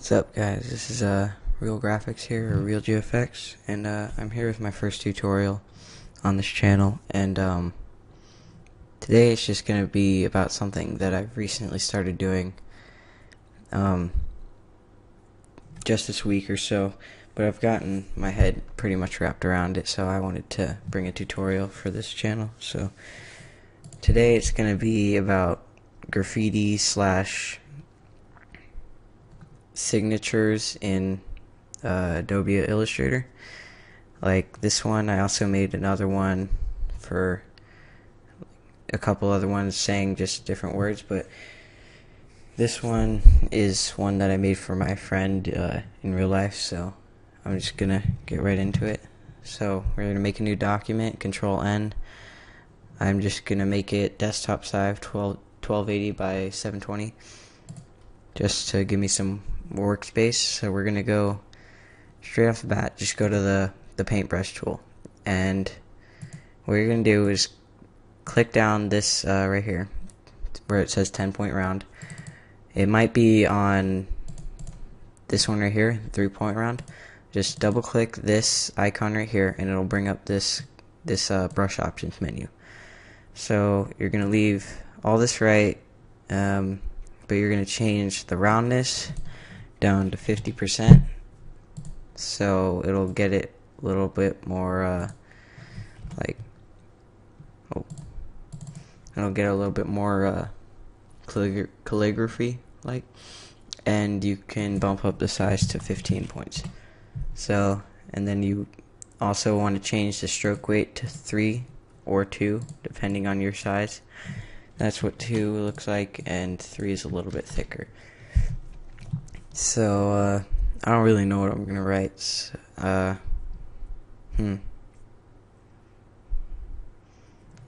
What's up, guys? This is Real Graphics here, or Real GFX, and I'm here with my first tutorial on this channel. And today it's just gonna be about something that I've recently started doing, just this week or so. But I've gotten my head pretty much wrapped around it, so I wanted to bring a tutorial for this channel. So today it's gonna be about graffiti slash signatures in Adobe Illustrator. Like this one, I also made another one for a couple other ones saying just different words, but this one is one that I made for my friend in real life, so I'm just gonna get right into it. So we're gonna make a new document, Control N. I'm just gonna make it desktop size 1280 by 720 just to give me some workspace. So we're gonna go straight off the bat, just go to the paintbrush tool, and what you're gonna do is click down this right here where it says 10-point round. It might be on this one right here, 3-point round. Just double click this icon right here and it'll bring up this brush options menu. So you're gonna leave all this right, but you're gonna change the roundness down to 50%, so it'll get it a little bit more it'll get a little bit more calligraphy like, and you can bump up the size to 15 points. So, and then you also want to change the stroke weight to 3 or 2 depending on your size. That's what 2 looks like, and 3 is a little bit thicker. So I don't really know what I'm gonna write.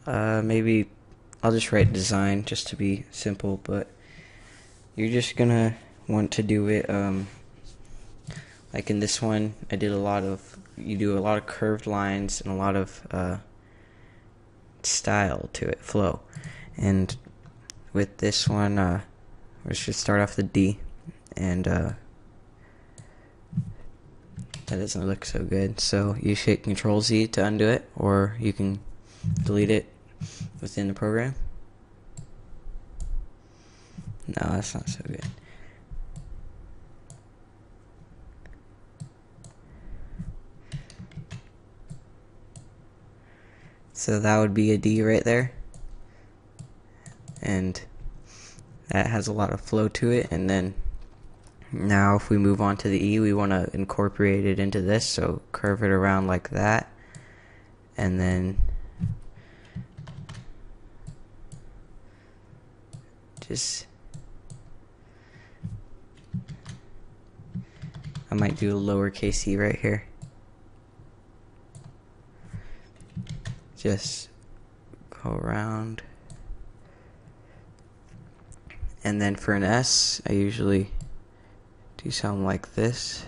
Maybe I'll just write design just to be simple, but you're just gonna want to do it like in this one. You do a lot of curved lines and a lot of style to it, flow. And with this one, we should start off the D, and that doesn't look so good. So you hit Control Z to undo it, or you can delete it within the program. No, that's not so good. So that would be a D right there, and that has a lot of flow to it. And then now if we move on to the E, we want to incorporate it into this, so curve it around like that, and then just, I might do a lowercase e right here. Just go around. And then for an S, I usually do something like this.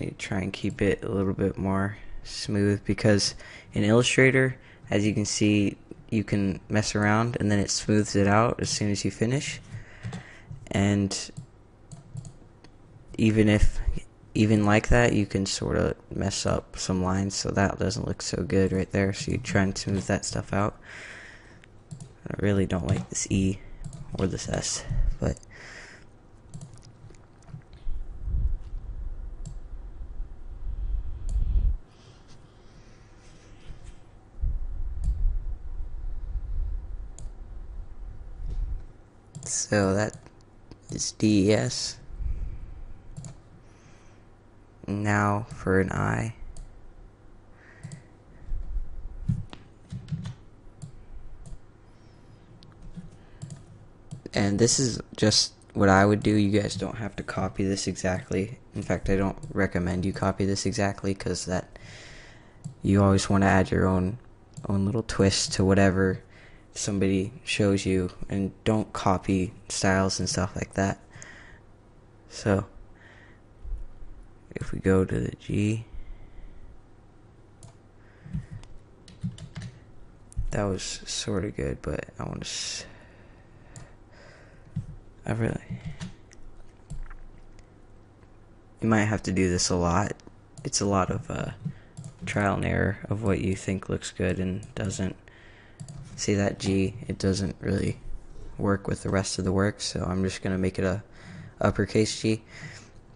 I try and keep it a little bit more smooth, because in Illustrator, as you can see, you can mess around and then it smooths it out as soon as you finish. And even like that, you can sort of mess up some lines, so that doesn't look so good right there. So you try and smooth that stuff out. I really don't like this E or this S, but so that is DES. Now for an I. And this is just what I would do. You guys don't have to copy this exactly. In fact, I don't recommend you copy this exactly, because that you always want to add your own little twist to whatever somebody shows you, and don't copy styles and stuff like that. So if we go to the G, that was sort of good, but I want to you might have to do this a lot. It's a lot of trial and error of what you think looks good and doesn't. See that G, it doesn't really work with the rest of the work, so I'm just gonna make it a uppercase G.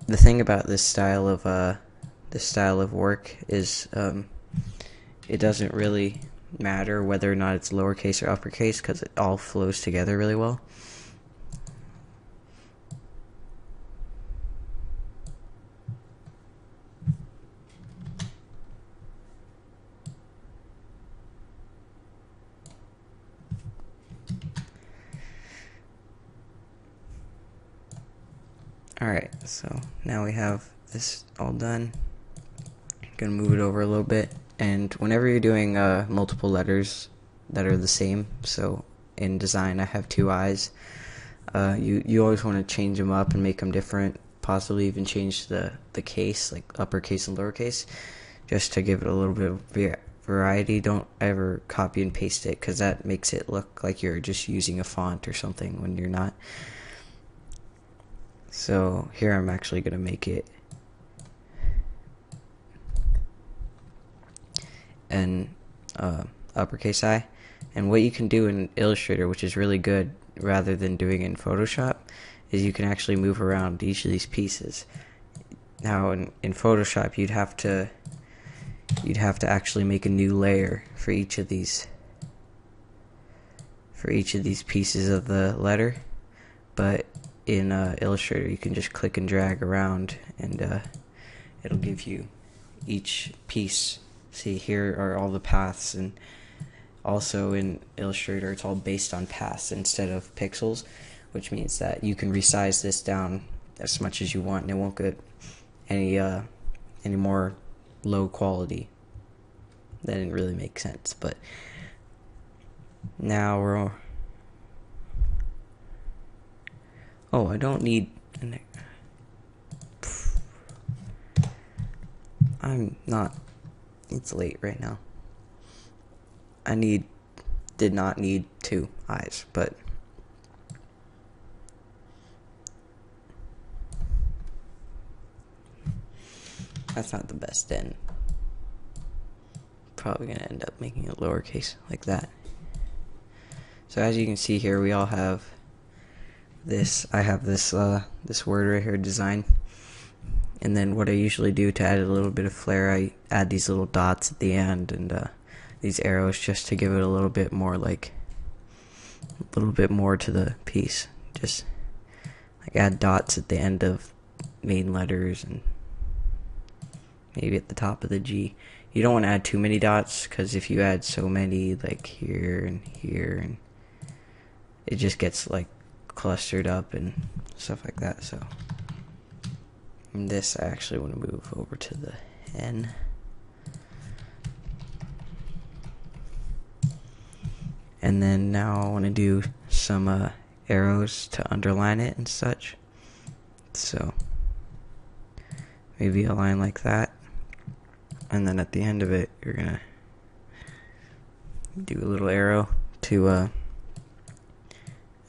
The thing about this style of work is it doesn't really matter whether or not it's lowercase or uppercase because it all flows together really well. Alright, so now we have this all done. I'm gonna move it over a little bit, and whenever you're doing multiple letters that are the same, so in design I have two eyes, you always want to change them up and make them different, possibly even change the case, like uppercase and lowercase, just to give it a little bit of variety. Don't ever copy and paste it, because that makes it look like you're just using a font or something when you're not. So here I'm actually going to make it an uppercase I. And what you can do in Illustrator, which is really good rather than doing it in Photoshop, is you can actually move around each of these pieces. Now in Photoshop you'd have to actually make a new layer for each of these pieces of the letter, but in Illustrator you can just click and drag around, and it'll give you each piece. See, here are all the paths, and also in Illustrator it's all based on paths instead of pixels, which means that you can resize this down as much as you want and it won't get any more low quality. That didn't really make sense, but now we're... Oh, I don't need... I'm not... It's late right now. Did not need two eyes, but... That's not the best then. Probably gonna end up making it lowercase like that. So as you can see here, we all have this. I have this this word right here, design. And then what I usually do to add a little bit of flair, I add these little dots at the end and these arrows just to give it a little bit more, like a little bit more to the piece. Just like add dots at the end of main letters and maybe at the top of the G. You don't want to add too many dots, because if you add so many, like here and here, and it just gets like clustered up and stuff like that. So in this, I actually want to move over to the N. And then now I want to do some arrows to underline it and such. So maybe a line like that. And then at the end of it, you're gonna do a little arrow to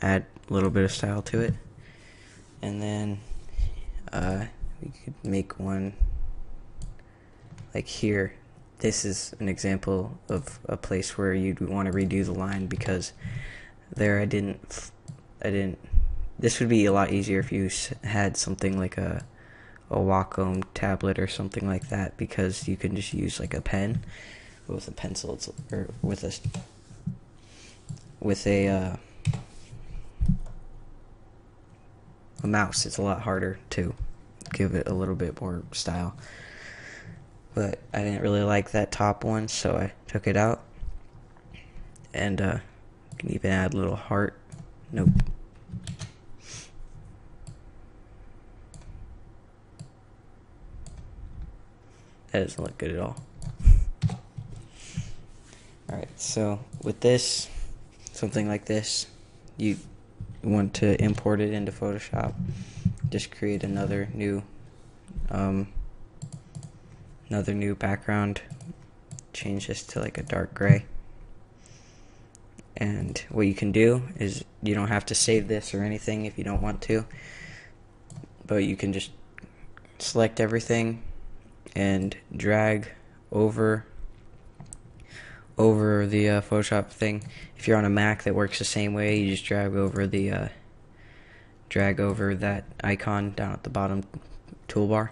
add a little bit of style to it. And then we could make one like here. This is an example of a place where you'd want to redo the line, because there I didn't. This would be a lot easier if you had something like a Wacom tablet or something like that, because you can just use like a pen. With a pencil, or with a mouse, it's a lot harder to give it a little bit more style. But I didn't really like that top one, so I took it out. And you can even add a little heart. Nope. That doesn't look good at all. Alright, so with this, something like this, you want to import it into Photoshop. Just create another new background. Change this to like a dark gray. And what you can do is, you don't have to save this or anything if you don't want to, but you can just select everything and drag over the Photoshop thing. If you're on a Mac, that works the same way. You just drag over that icon down at the bottom toolbar.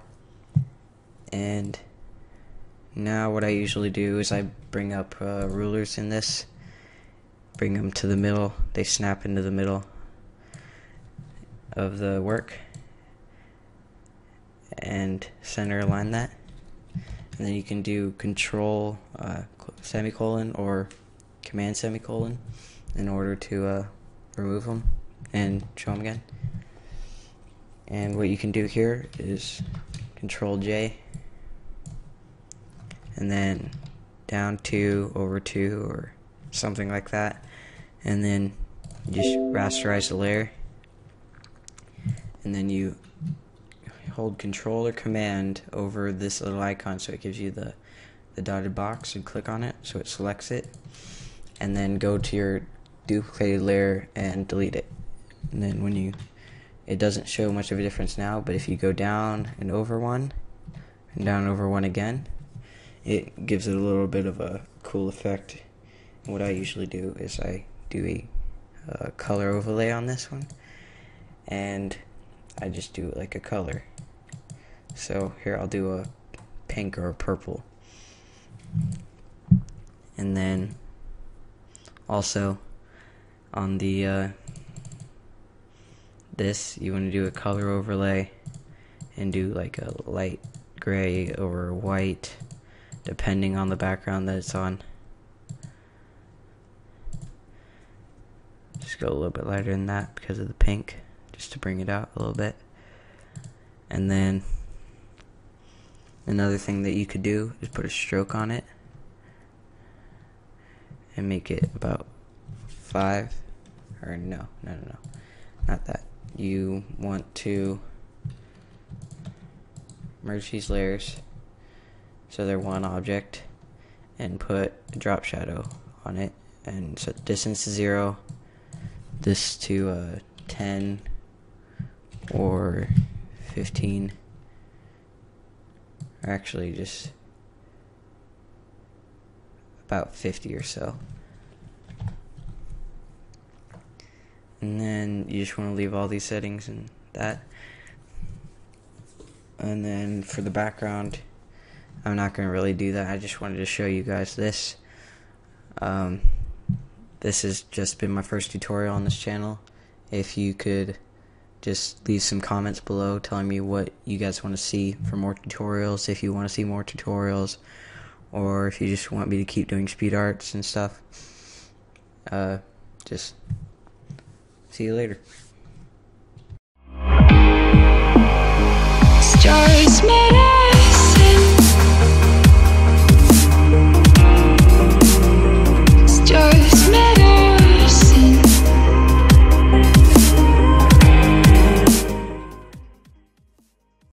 And now what I usually do is I bring up rulers in this, bring them to the middle. They snap into the middle of the work, and center align that. And then you can do control semicolon or command semicolon in order to remove them and show them again. And what you can do here is control J and then down 2 over 2 or something like that, and then you just rasterize the layer, and then you hold control or command over this little icon so it gives you the dotted box, and click on it so it selects it, and then go to your duplicated layer and delete it. And then it doesn't show much of a difference now, but if you go down and over one and down over one again, it gives it a little bit of a cool effect. And what I usually do is I do a color overlay on this one, and I just do it like a color. So here I'll do a pink or a purple. And then also on the this, you want to do a color overlay and do like a light gray over white, depending on the background that it's on. Just go a little bit lighter than that because of the pink, just to bring it out a little bit. And then another thing that you could do is put a stroke on it and make it about 5, or no, not that. You want to merge these layers so they're one object, and put a drop shadow on it, and set distance to 0, this to 10 or 15, or actually just about 50 or so. And then you just want to leave all these settings and that. And then for the background, I'm not going to really do that. I just wanted to show you guys this. This has just been my first tutorial on this channel. If you could just leave some comments below telling me what you guys want to see for more tutorials, if you want to see more tutorials, or if you just want me to keep doing speed arts and stuff. Just see you later. Stars made